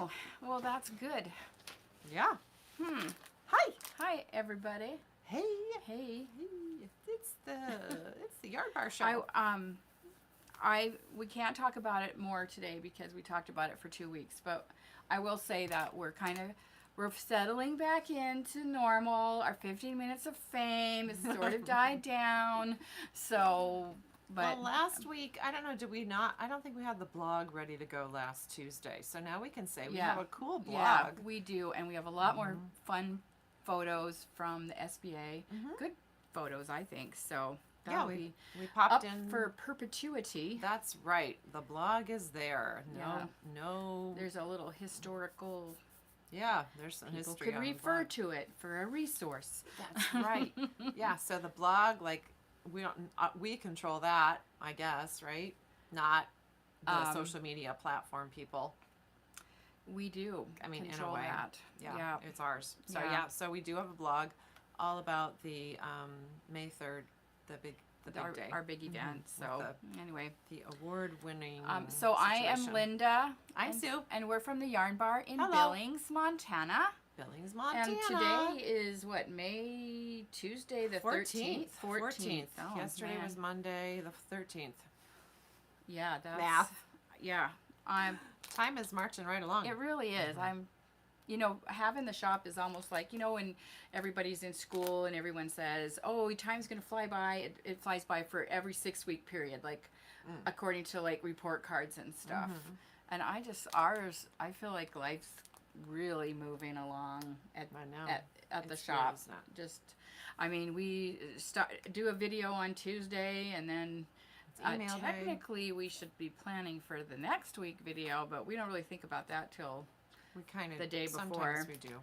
Oh, well, that's good. Yeah. Hmm. Hi. Hi, everybody. Hey. Hey. It's the Yard Bar Show. We can't talk about it more today because we talked about it for 2 weeks, but I will say that we're settling back into normal. Our 15 minutes of fame has sort of died down. So, but well, last week, I don't know, I don't think we had the blog ready to go last Tuesday. So now we can say we have a cool blog. Yeah, we do. And we have a lot more fun photos from the SBA. Good photos, I think. So that'll be we popped up in for perpetuity. That's right. The blog is there. No. There's a little historical. Yeah, there's some People history. Could refer to it for a resource. That's right. Yeah. So the blog, like, we control that, I guess, right? Not the social media platform people. We do. I mean, control in a way, that. yeah, it's ours. So so we do have a blog all about the May 3rd, the big day, our big event. So anyway, the award-winning. So I am Linda. I'm Sue, and we're from the Yarn Bar in Billings, Montana. Billings, Montana. And today is Tuesday the 13th. 14th. Oh, yesterday was Monday the 13th. Yeah, that's math. Yeah, time is marching right along. It really is. Having the shop is almost like, when everybody's in school and everyone says, oh, time's going to fly by. It flies by for every 6-week period, like according to like report cards and stuff. And I feel like life's really moving along at the shop. We do a video on Tuesday, and then technically we should be planning for the next week video, but we don't really think about that till the day before. Sometimes we do.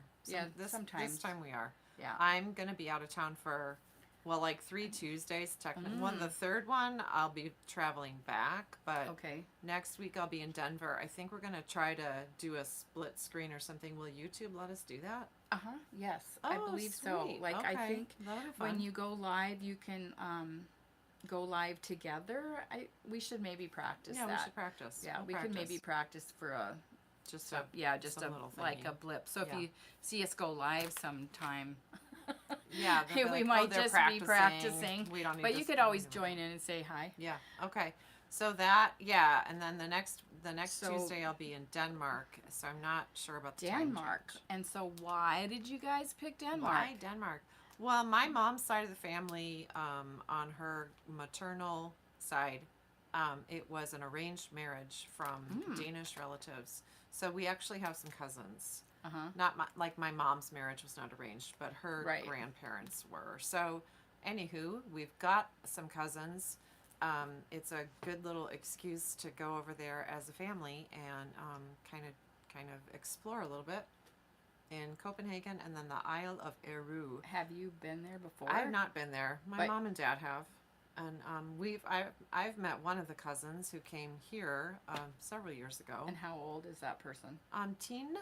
Sometimes. This time we are. Yeah. I'm going to be out of town for, 3 Tuesdays, technically. The third one, I'll be traveling back, but next week I'll be in Denver. I think we're going to try to do a split screen or something. Will YouTube let us do that? Yes, I believe so. Like, I think when you go live, you can go live together. We should maybe practice that. Yeah, we should practice. Yeah, we could maybe practice for a little like a blip. So if you see us go live sometime, we might just be practicing. We don't need but you could always join in and say hi. Yeah. Okay. So that and then the next Tuesday I'll be in Denmark. So I'm not sure about the Denmark. And so why did you guys pick Denmark? Why Denmark? Well, my mom's side of the family, on her maternal side, it was an arranged marriage from Danish relatives. So we actually have some cousins. Not my mom's marriage was not arranged, but her grandparents were. So, anywho, we've got some cousins. It's a good little excuse to go over there as a family and kind of explore a little bit in Copenhagen and then the Isle of Eru. Have you been there before? I have not been there. My mom and dad have. And I've met one of the cousins who came here several years ago. And how old is that person? Teen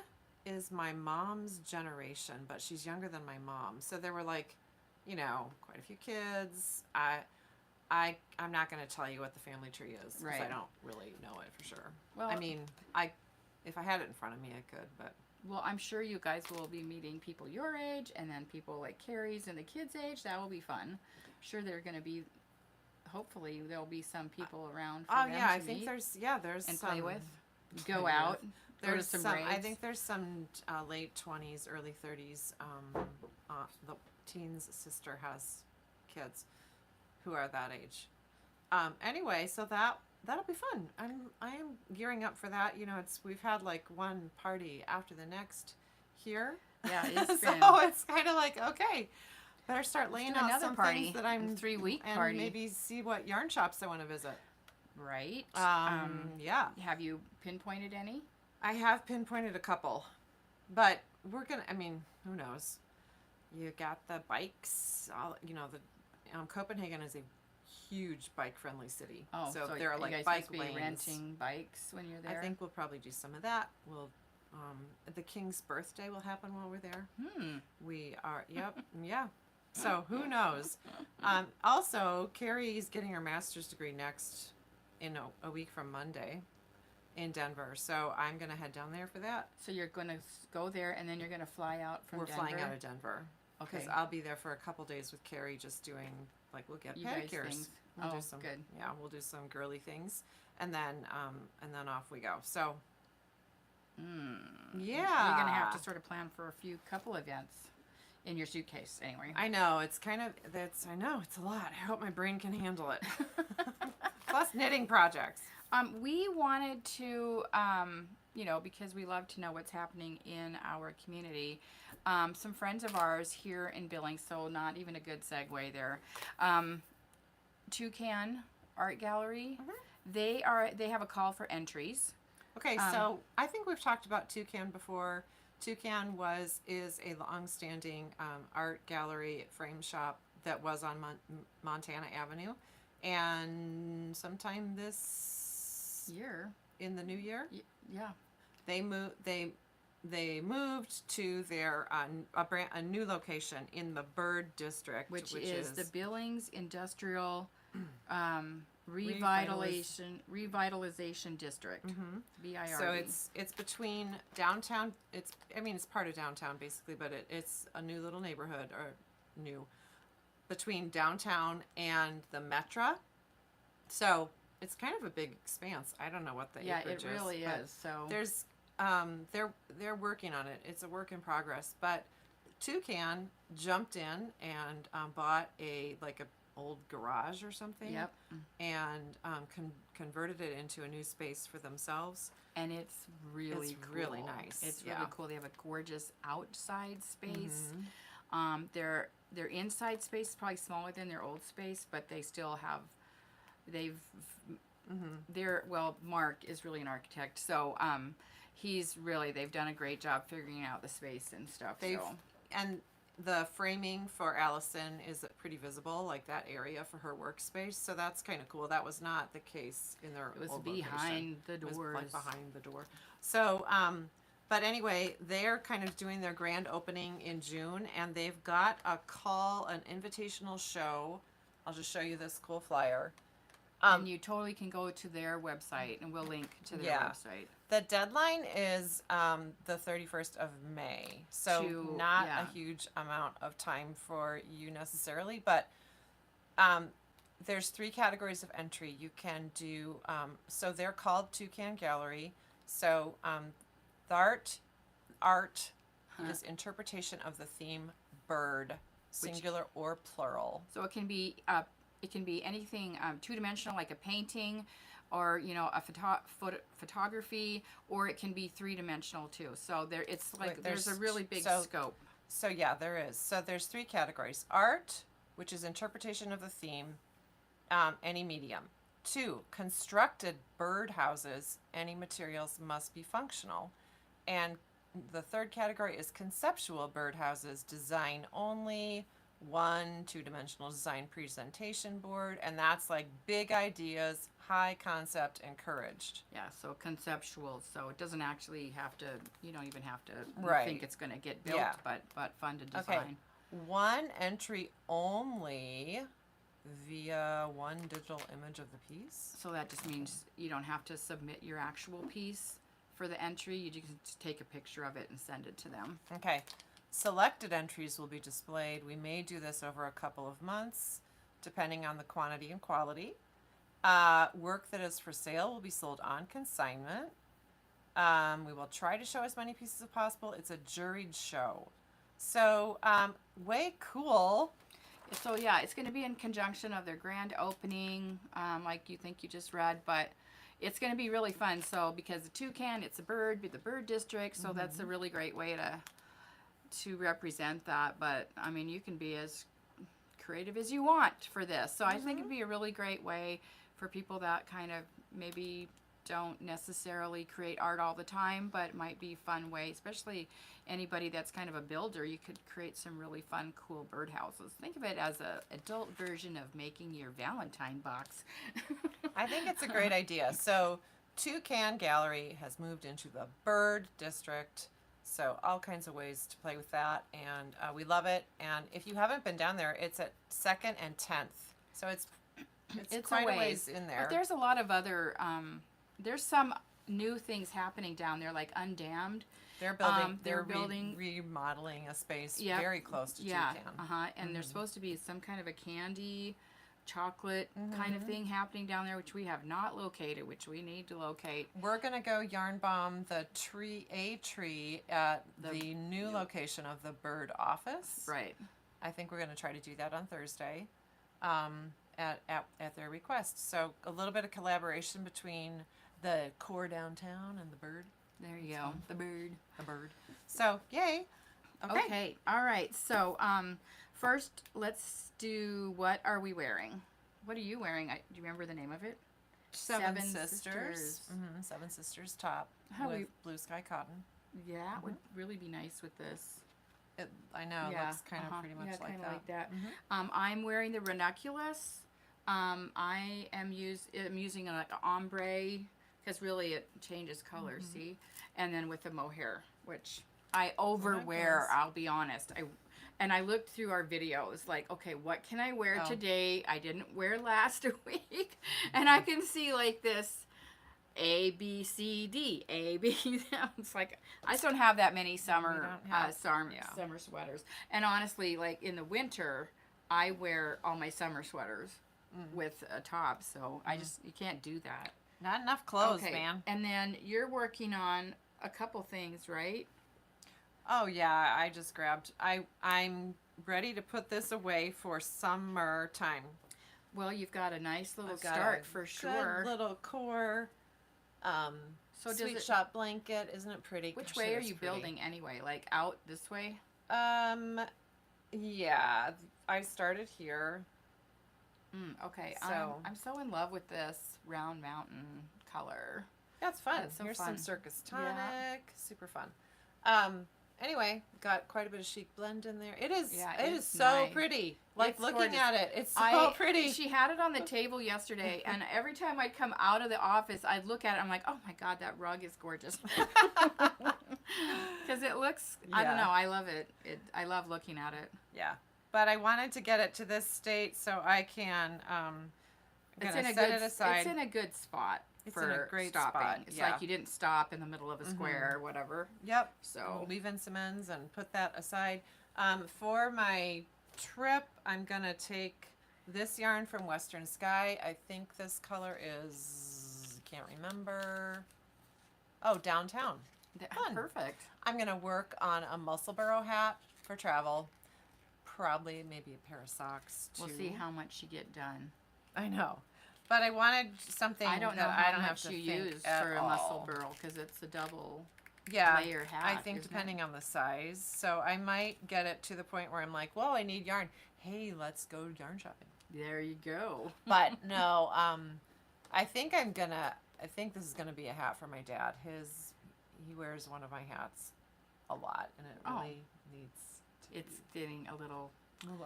is my mom's generation, but she's younger than my mom. So there were quite a few kids. I'm not going to tell you what the family tree is because I don't really know it for sure. Well, if I had it in front of me, I could, but. Well, I'm sure you guys will be meeting people your age and then people like Carrie's and the kids' age. That will be fun. I'm sure they're going to be. Hopefully, there'll be some people around for them to I think there's and some, play with. Go out. There's some. I think there's some late 20s, early 30s. The teen's sister has kids who are that age. Anyway, so that'll be fun. I am gearing up for that. We've had like one party after the next here. Yeah, it's so it's kind of like okay. Better start laying out some party things that I'm 3-week and party. Maybe see what yarn shops I want to visit. Right. Yeah. Have you pinpointed any? I have pinpointed a couple, but we're gonna. Who knows? You got the bikes. Copenhagen is a huge bike-friendly city. Oh, so there are you like guys bike must be lanes. Renting bikes when you're there. I think we'll probably do some of that. We'll. The King's birthday will happen while we're there. We are. Yep. Yeah. So who knows? Also, Carrie's getting her master's degree next in a week from Monday. in Denver. So I'm going to head down there for that. So you're going to go there, and then you're going to fly out from We're Denver? flying out of Denver. Okay. Because I'll be there for a couple days with Carrie, just doing, like, we'll get You guys pedicures. things. We'll Oh, do some, good. Yeah, we'll do some girly things, and then off we go. So, yeah, You're going to have to sort of plan for a couple events in your suitcase, anyway. I know it's kind of I know it's a lot. I hope my brain can handle it. Plus knitting projects. We wanted to, because we love to know what's happening in our community. Some friends of ours here in Billings, so not even a good segue there. Toucan Art Gallery. They have a call for entries. Okay, so I think we've talked about Toucan before. Toucan is a long-standing art gallery frame shop that was on Montana Avenue, and sometime this Year. in the new year, Yeah. they moved to their a new location in the Bird District, Which is the Billings Industrial Revitalization District. BIRD. So it's between downtown. It's part of downtown basically, but it's a new little neighborhood between downtown and the Metra. So it's kind of a big expanse. I don't know what the acreage is. Yeah, it really is. So there's they're working on it. It's a work in progress. But Toucan jumped in and bought a old garage or something. Yep. And converted it into a new space for themselves. And it's really cool. Really nice. It's really cool. They have a gorgeous outside space. Their inside space is probably smaller than their old space, but they still have. Mark is really an architect, so they've done a great job figuring out the space and stuff. And the framing for Allison is pretty visible, like that area for her workspace. So that's kind of cool. That was not the case in their It was old behind location. the It was doors. behind the door. So, but anyway, they're kind of doing their grand opening in June, and they've got an invitational show. I'll just show you this cool flyer. And you totally can go to their website, and we'll link to their website. The deadline is the 31st of May, so not a huge amount of time for you necessarily, but there's 3 categories of entry. You can do, so they're called Toucan Gallery. So the art is interpretation of the theme bird, singular or plural. So it can be anything two-dimensional, like a painting, or a photography, or it can be three-dimensional too. So there's a really big scope. So yeah, there is. So there's 3 categories: art, which is interpretation of the theme, any medium. 2, constructed birdhouses. Any materials must be functional, and the 3rd category is conceptual birdhouses, design only. 1 2-dimensional design presentation board, and that's like big ideas, high concept, encouraged. Yeah, so conceptual. So it doesn't actually have to. You don't even have to think it's going to get built, but fun to design. Okay. 1 entry only via 1 digital image of the piece. So that just means you don't have to submit your actual piece for the entry. You just take a picture of it and send it to them. Okay. Selected entries will be displayed. We may do this over a couple of months, depending on the quantity and quality. Work that is for sale will be sold on consignment. We will try to show as many pieces as possible. It's a juried show. So, way cool. So yeah, it's going to be in conjunction of their grand opening, like you just read, but it's going to be really fun. So because the Toucan, it's the bird district, so that's a really great way to represent that. But I mean, you can be as creative as you want for this. So I think it'd be a really great way for people that kind of maybe don't necessarily create art all the time, but it might be a fun way, especially anybody that's kind of a builder. You could create some really fun, cool birdhouses. Think of it as an adult version of making your Valentine box. I think it's a great idea. So Toucan Gallery has moved into the Bird District. So all kinds of ways to play with that, and we love it. And if you haven't been down there, it's at 2nd and 10th. So it's quite a ways in there. But there's a lot of other, there's some new things happening down there, like Undammed. They're building. They're They're building remodeling a space Yep. very close to Yeah, Toucan. and there's supposed to be some kind of a candy, chocolate kind of thing happening down there, which we have not located, which we need to locate. We're gonna go yarn bomb the tree at the new location of the bird office. Right. I think we're gonna try to do that on Thursday, at their request. So a little bit of collaboration between the core downtown and the bird. There you go. The bird. The bird. So yay. Okay. All right. So, first, let's do what are we wearing? What are you wearing? Do you remember the name of it? Seven Sisters. Seven Sisters top with blue sky cotton. Yeah, it would really be nice with this. I know. It looks kind of pretty much like that. I'm wearing the Ranunculus. I am using like an ombre because really it changes colors. See, and then with the mohair, which I overwear. I'll be honest. I looked through our videos, like, okay, what can I wear today? I didn't wear last week, and I can see like this A, B, C, D, A, B. It's like I just don't have that many summer sweaters. And honestly, like in the winter, I wear all my summer sweaters with a top, so I just you can't do that. Not enough clothes, man. And then you're working on a couple things, right? Oh yeah, I just grabbed. I'm ready to put this away for summertime. Well, you've got a nice little start for sure. Good little core. So sweet shop blanket, isn't it pretty? Which way are you building anyway? Like out this way? Yeah, I started here. Okay. So I'm so in love with this round mountain color. That's fun. That's so Here's fun. some Circus Tonic. Super fun. Anyway, got quite a bit of chic blend in there. It is. Yeah, it is so nice. pretty. Like It's looking gorgeous. at it, it's so pretty. She had it on the table yesterday, and every time I'd come out of the office, I'd look at it. I'm like, oh my god, that rug is gorgeous. Because it looks. I don't know. I love it. I love looking at it. Yeah, but I wanted to get it to this state so I can. It's in a good spot. It's for in a great stopping. spot. It's like you didn't stop in the middle of a square or whatever. Yep. So we'll leave in some ends and put that aside. For my trip, I'm gonna take this yarn from Western Sky. I think this color is, can't remember. Oh, Downtown. Fun. Perfect. I'm gonna work on a Musselburgh hat for travel. Probably maybe a pair of socks too. We'll see how much you get done. I know. But I wanted something I don't know that how I don't have much to you think use at for a all. Musselburgh because it's a double Yeah, layer hat. I think isn't depending on the size. So I might get it to the point where I'm like, well, I need yarn. Hey, let's go yarn shopping. There you go. But no, I think this is gonna be a hat for my dad. He wears one of my hats a lot, and it really needs to It's getting a little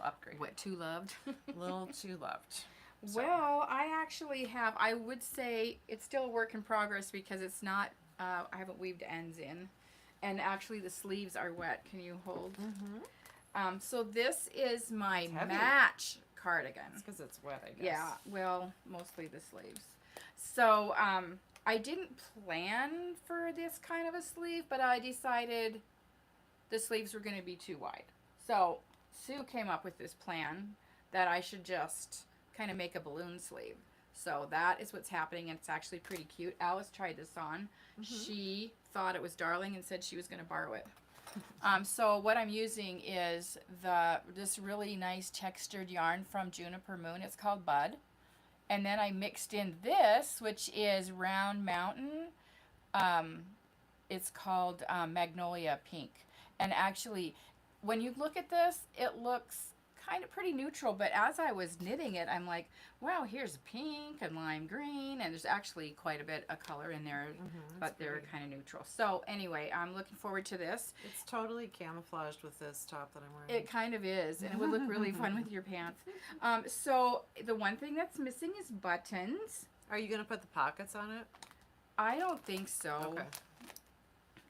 upgrade. what too loved. A little too loved. So. Well, I actually have. I would say it's still a work in progress because it's not. I haven't weaved ends in, and actually the sleeves are wet. Can you hold? So this is my match cardigan. It's because it's wet, I guess. Yeah. Well, mostly the sleeves. So I didn't plan for this kind of a sleeve, but I decided the sleeves were going to be too wide. So Sue came up with this plan that I should just kind of make a balloon sleeve. So that is what's happening, and it's actually pretty cute. Alice tried this on. She thought it was darling and said she was going to borrow it. So what I'm using is this really nice textured yarn from Juniper Moon. It's called Bud. And then I mixed in this, which is Round Mountain. It's called Magnolia Pink. And actually, when you look at this, it looks kind of pretty neutral, but as I was knitting it, I'm like, wow, here's pink and lime green, and there's actually quite a bit of color in there, but they're kind of neutral. So anyway, I'm looking forward to this. It's totally camouflaged with this top that I'm wearing. It kind of is, and it would look really fun with your pants. So the one thing that's missing is buttons. Are you going to put the pockets on it? I don't think so. Okay.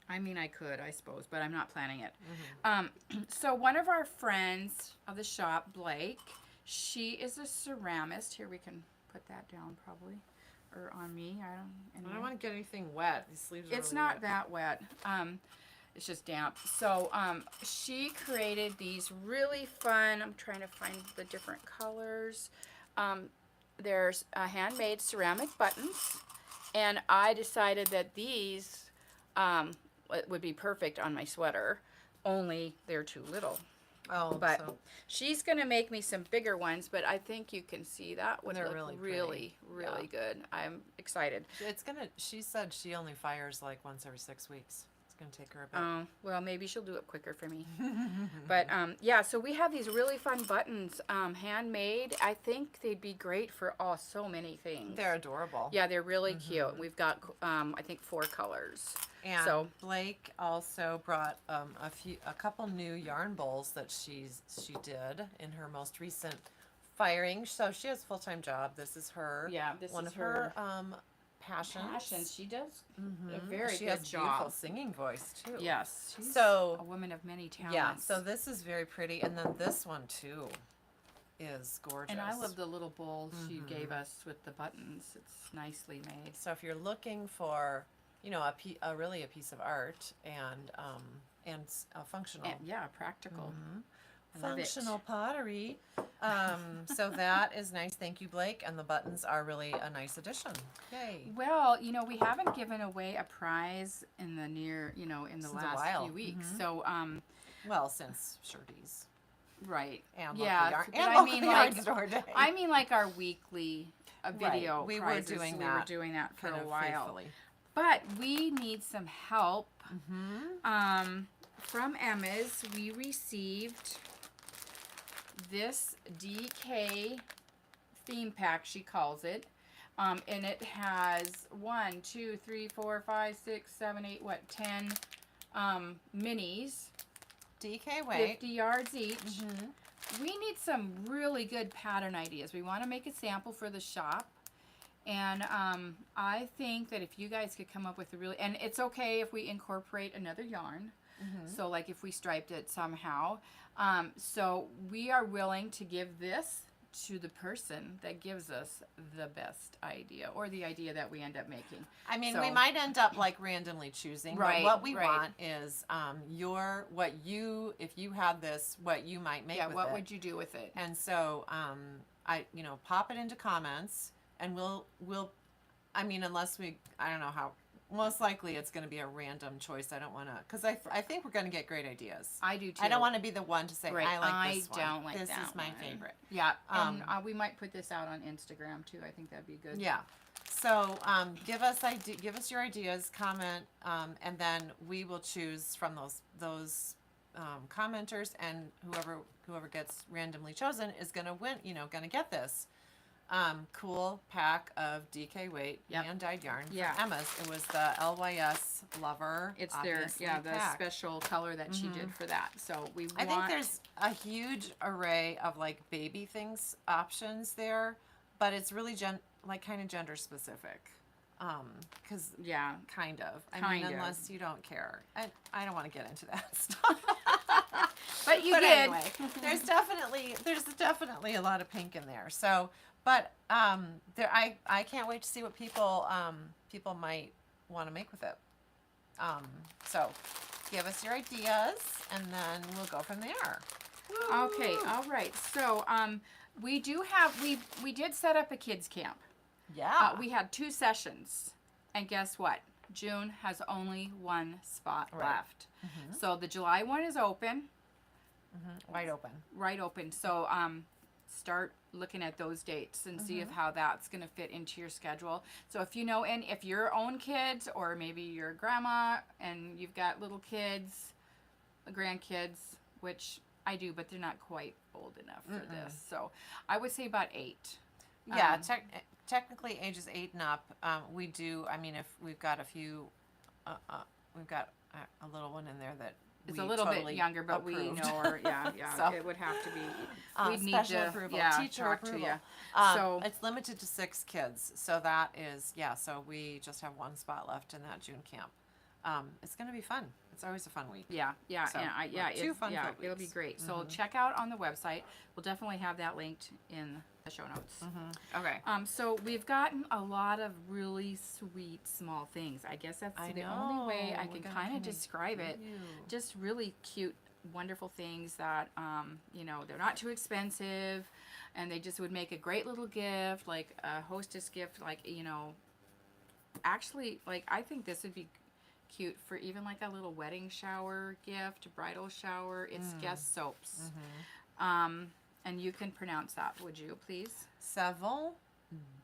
I mean, I could, I suppose, but I'm not planning it. So one of our friends of the shop, Blake, she is a ceramist. Here, we can put that down probably. or on me. I I don't. don't want to get anything wet. These sleeves are It's really not wet. that wet. It's just damp. So she created these really fun. I'm trying to find the different colors. There's handmade ceramic buttons, and I decided that these would be perfect on my sweater. Only they're too little. Oh, But so she's gonna make me some bigger ones. But I think you can see that would They're look really really, pretty. really good. I'm excited. it's gonna. She said she only fires like once every 6 weeks. It's gonna take her a bit. Oh, well, maybe she'll do it quicker for me. But yeah, so we have these really fun buttons, handmade. I think they'd be great for so many things. They're adorable. Yeah, they're really cute. We've got I think 4 colors. And So Blake also brought a couple new yarn bowls that she did in her most recent firing. So she has a full-time job. This is her. yeah, this one is of her passions. passion. She does a She very good has a beautiful job. singing voice too. Yes, she's So a woman of many talents. yeah, so this is very pretty, and then this one too is gorgeous. And I love the little bowl she gave us with the buttons. It's nicely made. So if you're looking for, you know, a really a piece of art and a functional. And, yeah, practical. I love it. Functional pottery. So that is nice. Thank you, Blake. And the buttons are really a nice addition. Yay. Well, you know, we haven't given away a prize in the in the Since a last while. few weeks. So, Well, since Shirties right. and Yeah, local yarn, but and I local mean, yarn like- store day. I mean, like our weekly video We were prizes. doing We that were doing that for kind a of while. faithfully. But we need some help. From Emma's, we received this DK theme pack, she calls it. And it has 1, 2, 3, 4, 5, 6, 7, 8, 10 minis, DK weight. 50 yards each. We need some really good pattern ideas. We want to make a sample for the shop. And I think that if you guys could come up with a really, and it's okay if we incorporate another yarn. So like if we striped it somehow. So we are willing to give this to the person that gives us the best idea or the idea that we end up making. I mean, So- we might end up like randomly choosing, Right, but what we right. want is if you had this, what you might make Yeah, with what it. would you do with it? And so, pop it into comments, and we'll, I mean, unless I don't know how. Most likely, it's going to be a random choice. I don't want to, because I think we're going to get great ideas. I do too. I don't want to be the one to say Right, I like this one. don't like this that is my one. favorite. Yeah, and we might put this out on Instagram too. I think that'd be good. Yeah. So give us your ideas, comment, and then we will choose from those commenters, and whoever gets randomly chosen is gonna win. Gonna get this cool pack of DK weight hand dyed yarn from Emma's. It was the LYS Lover. It's their obviously, the pack. special color that she did for that. So I think there's a huge array of like baby things options there, but it's really kind of gender specific. Because kind of. I mean, unless you don't care. I don't want to get into that stuff. But you but did. Anyway, there's definitely a lot of pink in there. So, but I can't wait to see what people might want to make with it. So give us your ideas, and then we'll go from there. Okay, all right. So we did set up a kids camp. Yeah. We had 2 sessions, and guess what? June has only 1 spot left. So the July one is open. Wide open. Right open. So start looking at those dates and see how that's going to fit into your schedule. So if you know, and if your own kids, or maybe your grandma and you've got little kids, grandkids, which I do, but they're not quite old enough for this. So I would say about 8. Yeah, technically ages 8 and up. We do. I mean, if we've got a few, we've got a little one in there that it's we a little totally bit younger, but approved. we know her. Yeah, So, it would have to be. We'd need special to, approval, teacher talk approval. to you. So it's limited to 6 kids. So that is So we just have 1 spot left in that June camp. it's going to be fun. It's always a fun week. Yeah, yeah, So, and two fun filled it'll be weeks. great. So check out on the website. We'll definitely have that linked in the show notes. Okay. So we've gotten a lot of really sweet small things. I guess that's I the only way I know. can We're gonna kind of kinda describe it. give you- Just really cute, wonderful things that you know, they're not too expensive, and they just would make a great little gift, like a hostess gift, like, you know. Actually, like, I think this would be cute for even like a little wedding shower gift, bridal shower. It's guest soaps. And you can pronounce that, would you please? Savon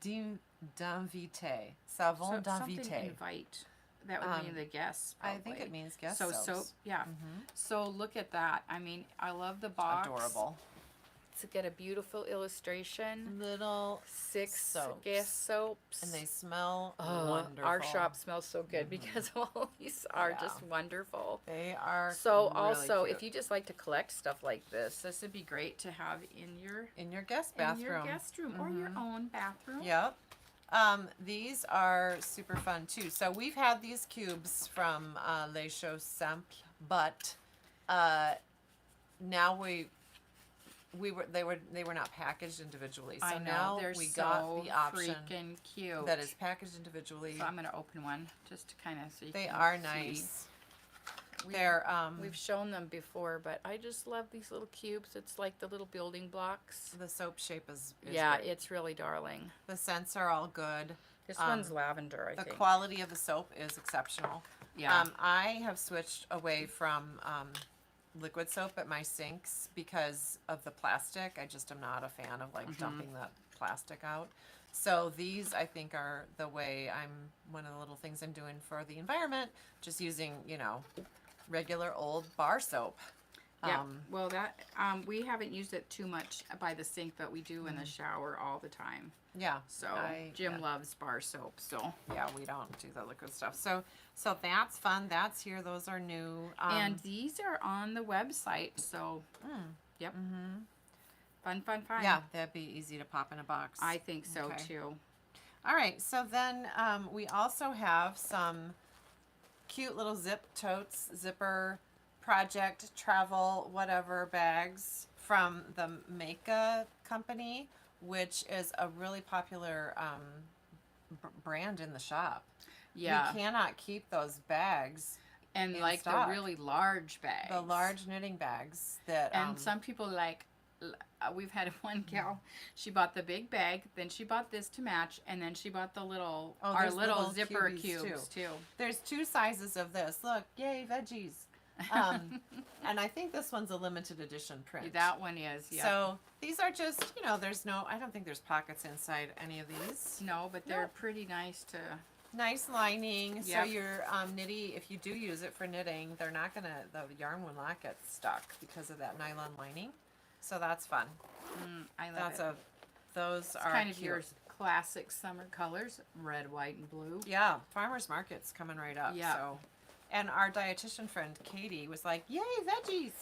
d'invité. Savon Something d'invité. invite. That would mean the guests. I think probably. it means guest so soaps. soap. Yeah. So look at that. I mean, I love the box. Adorable. To get a beautiful illustration. Little 6 soaps. guest soaps. and they smell wonderful. Our shop smells so good because all these are just wonderful. They are So really also, cute. if you just like to collect stuff like this would be great to have in your guest bathroom. in your guest room or your own bathroom. Yep. These are super fun too. So we've had these cubes from Les Choses Simples, but now they were not packaged individually. So I know, now they're we so got the option freaking cute. that is packaged individually. So I'm gonna open one just to kind of see. They are nice. We've shown them before, but I just love these little cubes. It's like the little building blocks. The soap shape is Yeah, great. it's really darling. The scents are all good. This one's lavender, I The think. quality of the soap is exceptional. Yeah. I have switched away from liquid soap at my sinks because of the plastic. I just am not a fan of like dumping that plastic out. So these I think are the way one of the little things I'm doing for the environment, just using, regular old bar soap. Yeah. Well, that we haven't used it too much by the sink, but we do in the shower all the time. Yeah. So Jim loves bar soap. So yeah, we don't do the liquid stuff. So that's fun. That's here. Those are new. And these are on the website. So yep. Fun. Yeah, that'd be easy to pop in a box. I think so Okay. too. All right. So then we also have some cute little zipper project travel whatever bags from the Makea company, which is a really popular brand in the shop. Yeah. We cannot keep those bags And in like stock. the really large bags. The large knitting bags that And some people like. We've had one gal. She bought the big bag, then she bought this to match, and then she bought the little our there's little little zipper cubies, cubes too. There's 2 sizes of this. Look, yay, veggies. And I think this one's a limited edition print. That one is. Yeah. So these are just, I don't think there's pockets inside any of these. No, but they're pretty nice to. Nice lining. So Yep. your knitty, if you do use it for knitting, the yarn will not get stuck because of that nylon lining. So that's fun. I love it. Those are Kind of cute. your classic summer colors: red, white, and blue. Yeah, farmers market's coming right up. Yeah. So, and our dietitian friend Katie was like, "Yay, veggies!"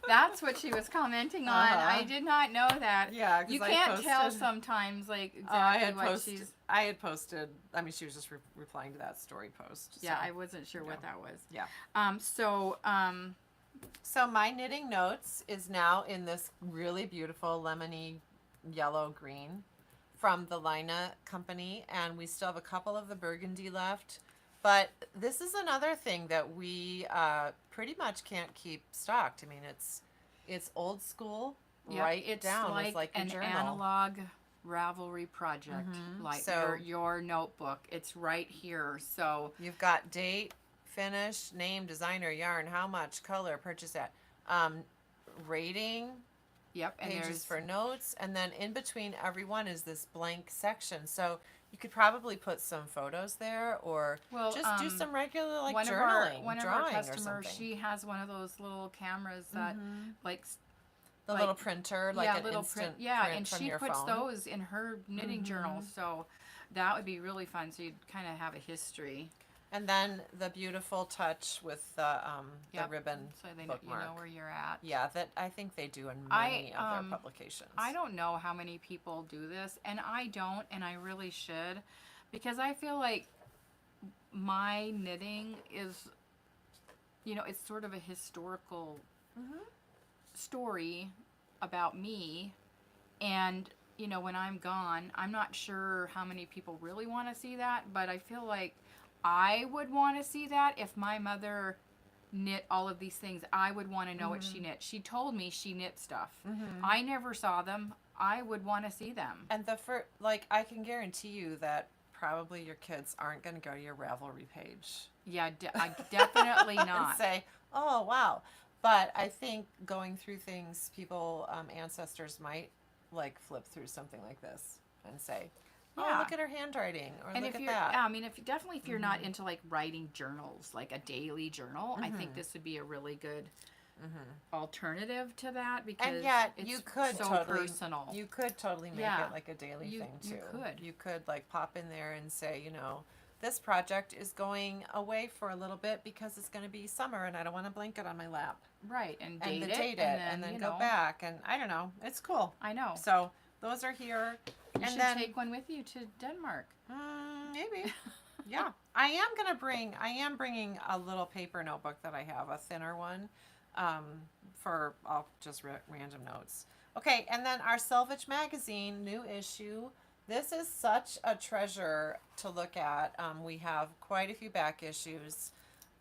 That's what she was commenting on. I did not know that. Yeah, 'cause you I can't tell posted- sometimes, like exactly I had what posted. she's. I had posted. I mean, she was just replying to that story post. Yeah, so. I wasn't sure what that was. Yeah. So So my knitting notes is now in this really beautiful lemony yellow green from the Lina company, and we still have a couple of the burgundy left. But this is another thing that we pretty much can't keep stocked. I mean, it's old school. yeah, Write it's down. like It's like an your journal. analog Ravelry project, like So- your notebook. It's right here. So You've got date, finish, name, designer, yarn, how much, color, purchase at, rating, yep, and pages there's for notes, and then in between every one is this blank section. So you could probably put some photos there, or just do some regular like one journaling, of our drawing or customers, something. she has one of those little cameras that like The little printer, like an little instant yeah, print and from she your puts phone. those in her knitting journal. So that would be really fun. So you'd kind of have a history. And then the beautiful touch with the Yep. ribbon So they know, bookmark. you know where you're at. Yeah, that I think they do in many of their publications. I don't know how many people do this, and I don't, and I really should, because I feel like my knitting is, it's sort of a historical story about me. And, when I'm gone, I'm not sure how many people really want to see that, but I feel like I would want to see that if my mother knit all of these things. I would want to know what she knit. She told me she knit stuff. I never saw them. I would want to see them. And I can guarantee you that probably your kids aren't going to go to your Ravelry page. Yeah, definitely not. And say, oh, wow. But I think going through things, ancestors might flip through something like this and say, oh, look at her handwriting, or and look if at you're, that. yeah, I mean, if you're not into writing journals, like a daily journal, I think this would be a really good alternative to that, because and yet it's you could so totally, personal. You could totally make it like a daily thing too. You could pop in there and say, this project is going away for a little bit because it's going to be summer and I don't want a blanket on my lap. Right, and date it, and then go back, and I don't know. It's cool. I know. So those are here. You should take one with you to Denmark. Maybe. Yeah. I am bringing a little paper notebook that I have, a thinner one, for just random notes. Okay, and then our Salvage Magazine, new issue. This is such a treasure to look at. We have quite a few back issues.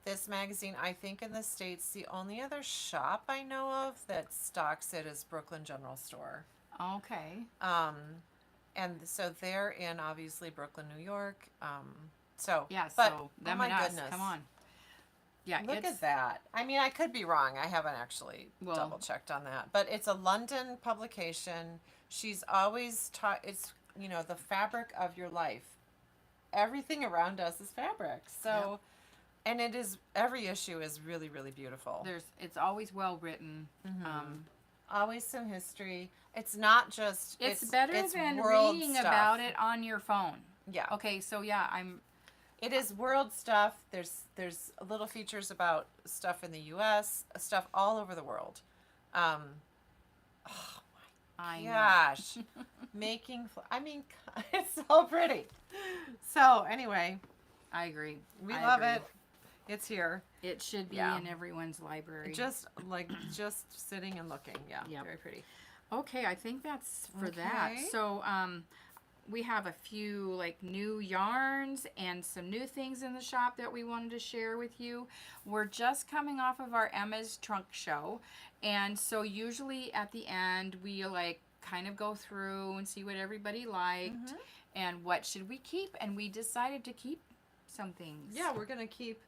This magazine, I think in the States, the only other shop I know of that stocks it is Brooklyn General Store. Okay. And so they're in, obviously, Brooklyn, New York. Yeah, but, so them oh my and us, goodness. come on. Yeah, Look at that. I mean, I could be wrong. I haven't actually double checked on that. But it's a London publication. She's always taught, it's, the fabric of your life. Everything around us is fabric. So, and it is, every issue is really, really beautiful. It's always well written. Always some history. It's not just, it's better than reading about it on your phone. Yeah. Okay, so it is world stuff. There's little features about stuff in the U.S., stuff all over the world. Oh my gosh, it's so pretty. So anyway, I agree. We love it. It's here. It should be in everyone's library. Just sitting and looking. Yeah, very pretty. Okay, I think that's for that. So we have a few new yarns and some new things in the shop that we wanted to share with you. We're just coming off of our Emma's Trunk Show, and so usually at the end we kind of go through and see what everybody liked and what should we keep, and we decided to keep some things. Yeah, we're gonna keep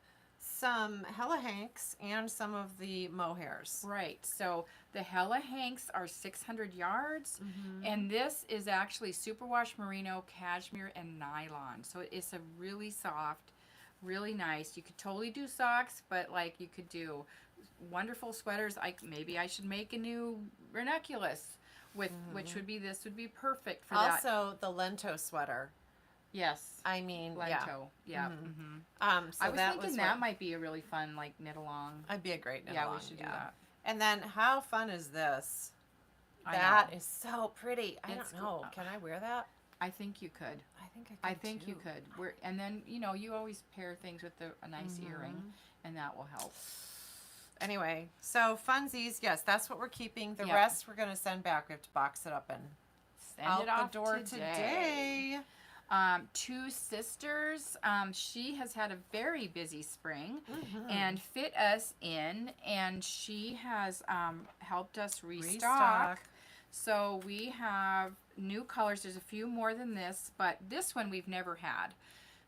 some Hella Hanks and some of the mohairs. Right. So the Hella Hanks are 600 yards, and this is actually superwash merino, cashmere, and nylon. So it's a really soft, really nice. You could totally do socks, but you could do wonderful sweaters. Maybe I should make a new ranunculus with which would be perfect for that. Also the Lento sweater. Yes. I mean, Lento. yeah. So I was thinking that might be a really fun, knit along. I'd be a great knit along. Yeah, we should do that. And then, how fun is this? That is so pretty. I don't know. Cool. Can I wear that? I think you could. I think you could. And then, you always pair things with a nice earring, and that will help. Anyway, so funsies, yes, that's what we're keeping. The rest we're going to send back. We have to box it up and send it off the door today. Two sisters. She has had a very busy spring and fit us in, and she has helped us restock. So we have new colors. There's a few more than this, but this one we've never had.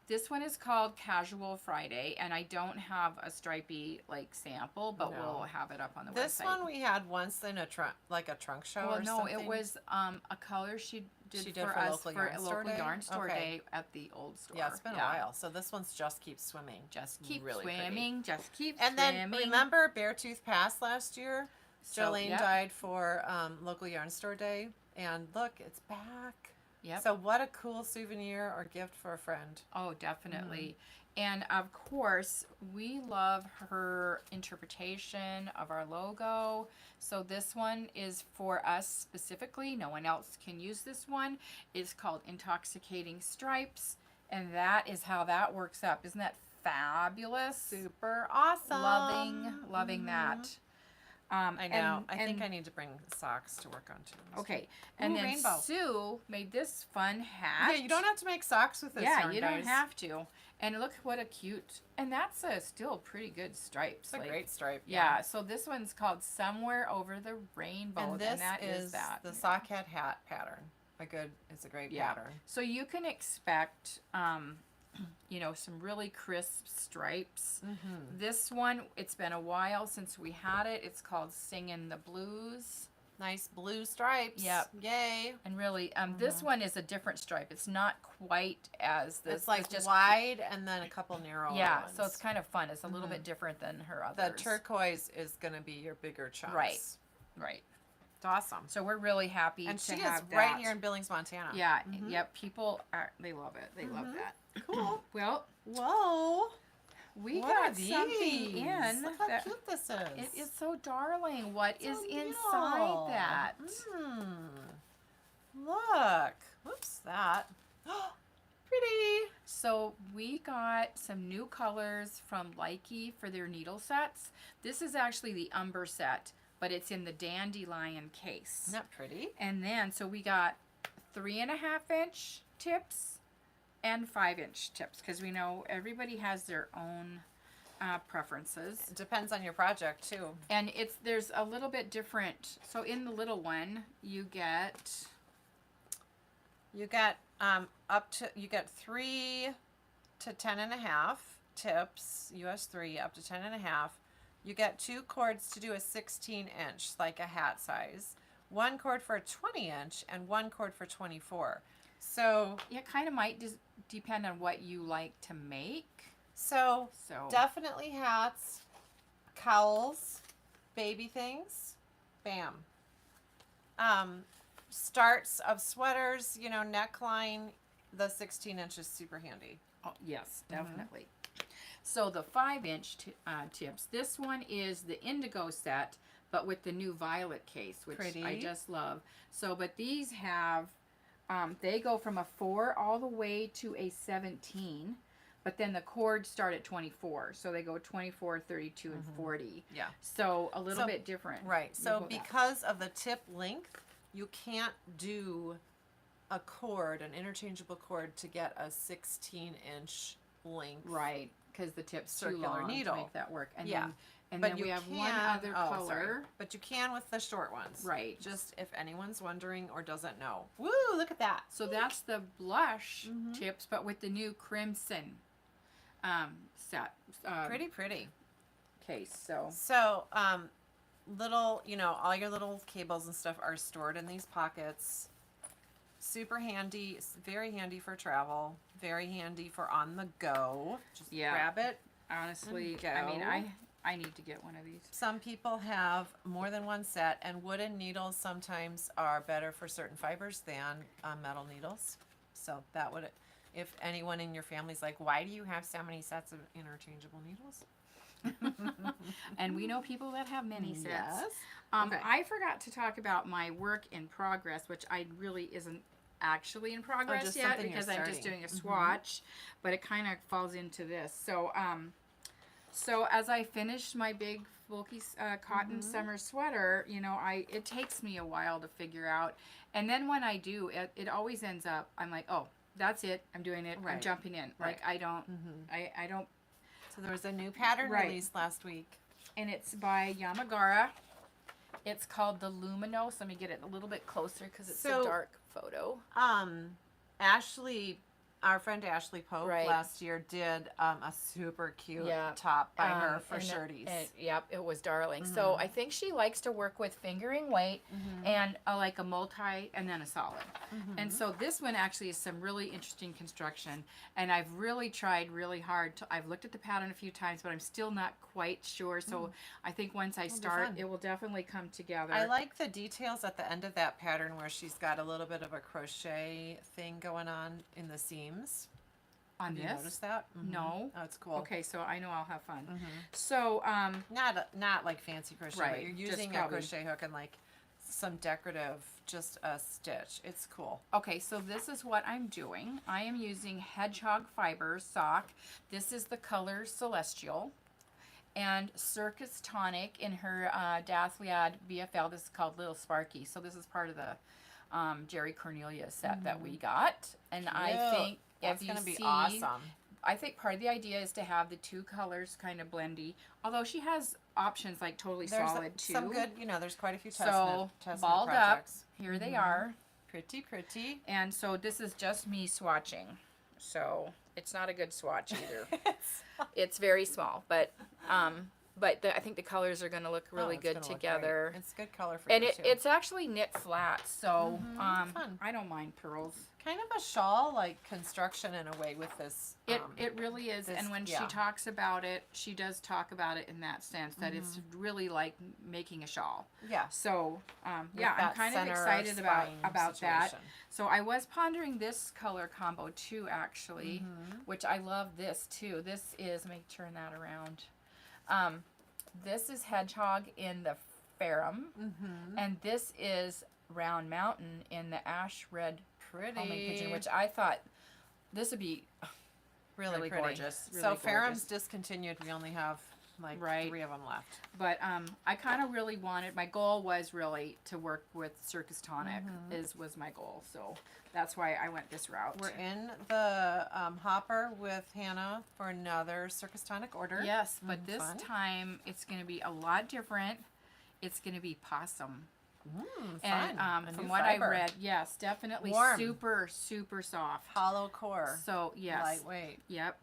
This one is called Casual Friday, and I don't have a stripy sample, but we'll have it up on the website. This one we had once in a trunk show. Well, or something. It was a color she did for us for a local yarn store day at the old store. Yeah, it's been a while. So this one's Just Keep Swimming. Just keep really swimming. Pretty. Just keep and swimming. And then remember Beartooth Pass last year? Jolene died for local yarn store day, and look, it's back. Yep. So what a cool souvenir or gift for a friend. Oh, definitely. And of course, we love her interpretation of our logo. So this one is for us specifically. No one else can use this one. It's called Intoxicating Stripes. And that is how that works up. Isn't that fabulous. Super awesome. Loving that. I know. I think I need to bring socks to work on too. Okay, and Ooh, then rainbow. Sue made this fun hat. Yeah, you don't have to make socks with this yarn, you guys. don't have to. And look what a cute, and that's a still pretty good stripes. It's a great stripe. Yeah, so this one's called Somewhere Over the Rainbow, And this that is that. the sock hat pattern. It's a great pattern. So you can expect, you know, some really crisp stripes. Mm-hmm. This one, it's been a while since we had it. It's called Singin' the Blues. Nice blue stripes. Yep. Yay. And really, this one is a different stripe. It's not quite as this. It's like just wide and then a couple narrow ones. so it's kind of fun. It's a little bit different than her others. The turquoise is going to be your bigger chunks. Right. It's awesome. So we're really happy And to she have is that. right here in Billings, Montana. Yeah, yep. People they love it. They love that. Cool. Well, whoa. We What are got something in. Look how that- cute this is. It is so darling. What is So inside little. that? Look. Whoops, that. Pretty. So we got some new colors from Likey for their needle sets. This is actually the Umber set, but it's in the Dandelion case. Isn't that pretty? And then, so we got 3.5-inch tips and 5-inch tips, because we know everybody has their own preferences. It depends on your project too. And there's a little bit different. So in the little one, you get You get you get 3 to 10.5 tips, US 3 up to 10.5. You get 2 cords to do a 16-inch, like a hat size. 1 cord for a 20-inch and 1 cord for 24. So it kind of might depend on what you like to make. So So definitely hats, cowls, baby things, bam. Starts of sweaters, you know, neckline, the 16-inch is super handy. oh, yes, definitely. So the 5-inch tips. This one is the indigo set, but with the new violet case, which I Pretty. just love. So, but these have, they go from a 4 all the way to a 17. But then the cords start at 24. So they go 24, 32, and 40. Yeah. So a little So- bit different. Right. You So go that. because of the tip length, you can't do a cord, an interchangeable cord, to get a 16-inch length. Right, because the tip's Circular too long needle. to make that work. And Yeah. then, and But then you we have can, one other color. Sorry. But you can with the short ones. Right. Just if anyone's wondering or doesn't know. Woo, look at that. So that's the blush Mhm. tips, but with the new crimson set. Pretty. Case. So So, little, you know, all your little cables and stuff are stored in these pockets. Super handy, it's very handy for travel, very handy for on the go. Just Yeah. grab it. honestly, Go. I mean, I need to get one of these. Some people have more than one set, and wooden needles sometimes are better for certain fibers than metal needles. So that would, if anyone in your family's like, why do you have so many sets of interchangeable needles? And we know people that have many sets. Yes. Okay. I forgot to talk about my work in progress, which I really isn't actually in progress just yet something you're because I'm just starting. doing a swatch, but it kind of falls into this. So, so as I finished my big bulky cotton summer sweater, you know, it takes me a while to figure out, and then when I do, it always ends up, I'm like, oh, that's it, I'm doing it, I'm Right. jumping in. Right. Like I don't, I don't. So there was a new pattern Right. released last week. And it's by Yamagara. It's called the Luminos. Let me get it a little bit closer because it's So- a dark photo. Ashley, our friend Ashley Pope Right. last year did a super cute Yeah. top by her for and shirties. Yep, it was darling. So I think she likes to work with fingering weight and like a multi and then a solid. And so this one actually is some really interesting construction. And I've really tried really hard. I've looked at the pattern a few times, but I'm still not quite sure. So I think once I be start, fun. it will definitely come together. I like the details at the end of that pattern where she's got a little bit of a crochet thing going on in the seams. on Have you this. noticed that? No. Oh, it's cool. Okay, so I know I'll have fun. So Not like fancy crochet, Right, but you're just using a probably- crochet hook and like some decorative, just a stitch. It's cool. Okay, so this is what I'm doing. I am using hedgehog fiber sock. This is the color Celestial. And Circus Tonic in her Dathliad BFL. This is called Little Sparky. So this is part of the Jerry Cornelia set that we got. And I think that's if you gonna be see, awesome. I think part of the idea is to have the two colors kind of blendy. Although she has options like totally There's solid too. some good, there's quite a few So test balled projects. up, here they are. Pretty, pretty. And so this is just me swatching. So it's not a good swatch either. It's very small, but I think the colors are going to look really good together. It's good color for and you too. it's actually knit flat, so fun. I don't mind pearls. Kind of a shawl like construction in a way with this. It really is, and when she talks about it, she does talk about it in that sense that it's really like making a shawl. Yeah. So I'm kind of excited about that. So I was pondering this color combo too, actually, which I love this too. This is, let me turn that around. This is Hedgehog in the Ferrum, and this is Round Mountain in the Ash Red Homing Pigeon, which I thought this would be really pretty. Gorgeous. Really so gorgeous. Ferrum's discontinued. We only have like 3 of them left. But I kind of really wanted, my goal was really to work with Circus Tonic was my goal. So that's why I went this route. We're in the hopper with Hannah for another Circus Tonic order. Yes, but this time it's going to be a lot different. It's going to be possum. And from what I read, yes, definitely warm. super, super soft. Hollow core. So, yes. Lightweight. Yep.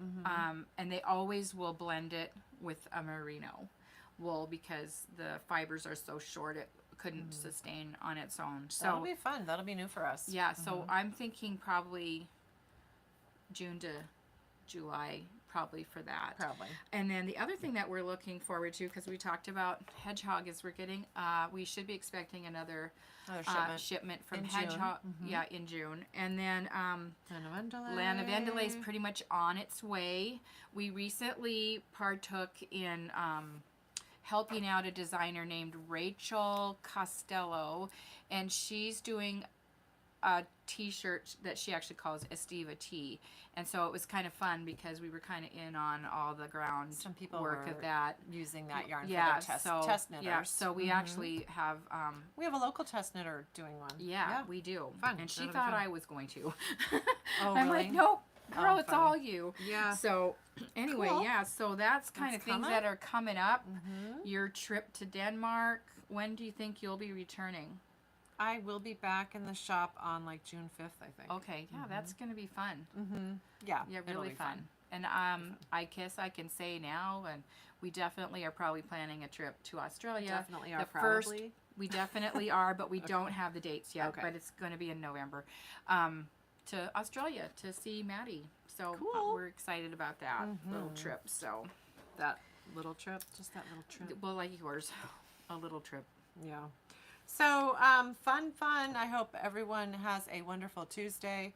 And they always will blend it with a merino wool because the fibers are so short it couldn't sustain on its own. So that'll be fun. That'll be new for us. Yeah, so I'm thinking probably June to July probably for that. Probably. And then the other thing that we're looking forward to, because we talked about Hedgehog, is we're getting, we should be expecting another shipment from in Hedgehog. June. Yeah, in June. And then Land of Vendalay is pretty much on its way. We recently partook in helping out a designer named Rachel Costello, and she's doing a t-shirt that she actually calls Estiva Tee. And so it was kind of fun because we were kind of in on all the ground Some people work were of that. using that yarn for Yeah, their so test knitters. yeah, so we actually have we have a local test knitter doing one. yeah, we do. Fun. And she That'll be thought fun. I was going to. Oh, I'm really? like, no, girl, Oh, it's fun. all you. Yeah. So anyway, Cool. yeah, so that's kind of things coming. that are coming up. Your trip to Denmark, when do you think you'll be returning? I will be back in the shop on like June 5th, I think. Okay, yeah, that's going to be fun. Yeah. Yeah, it'll really be fun. And I guess I can say now, and we definitely are probably planning a trip to Australia. Definitely are the probably. First, we definitely are, but we don't have the dates yet. Okay. But it's going to be in November. To Australia to see Maddie. So Cool. we're excited about that little trip. So That little trip, just that little trip. well, like yours, a little trip. Yeah. So, fun. I hope everyone has a wonderful Tuesday.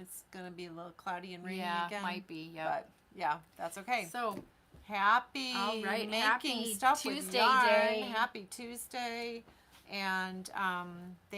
It's going to be a little cloudy and rainy Yeah, again. might be. Yeah. But, yeah, that's okay. So Happy all right, making happy stuff Tuesday with yarn. day. Happy Tuesday. And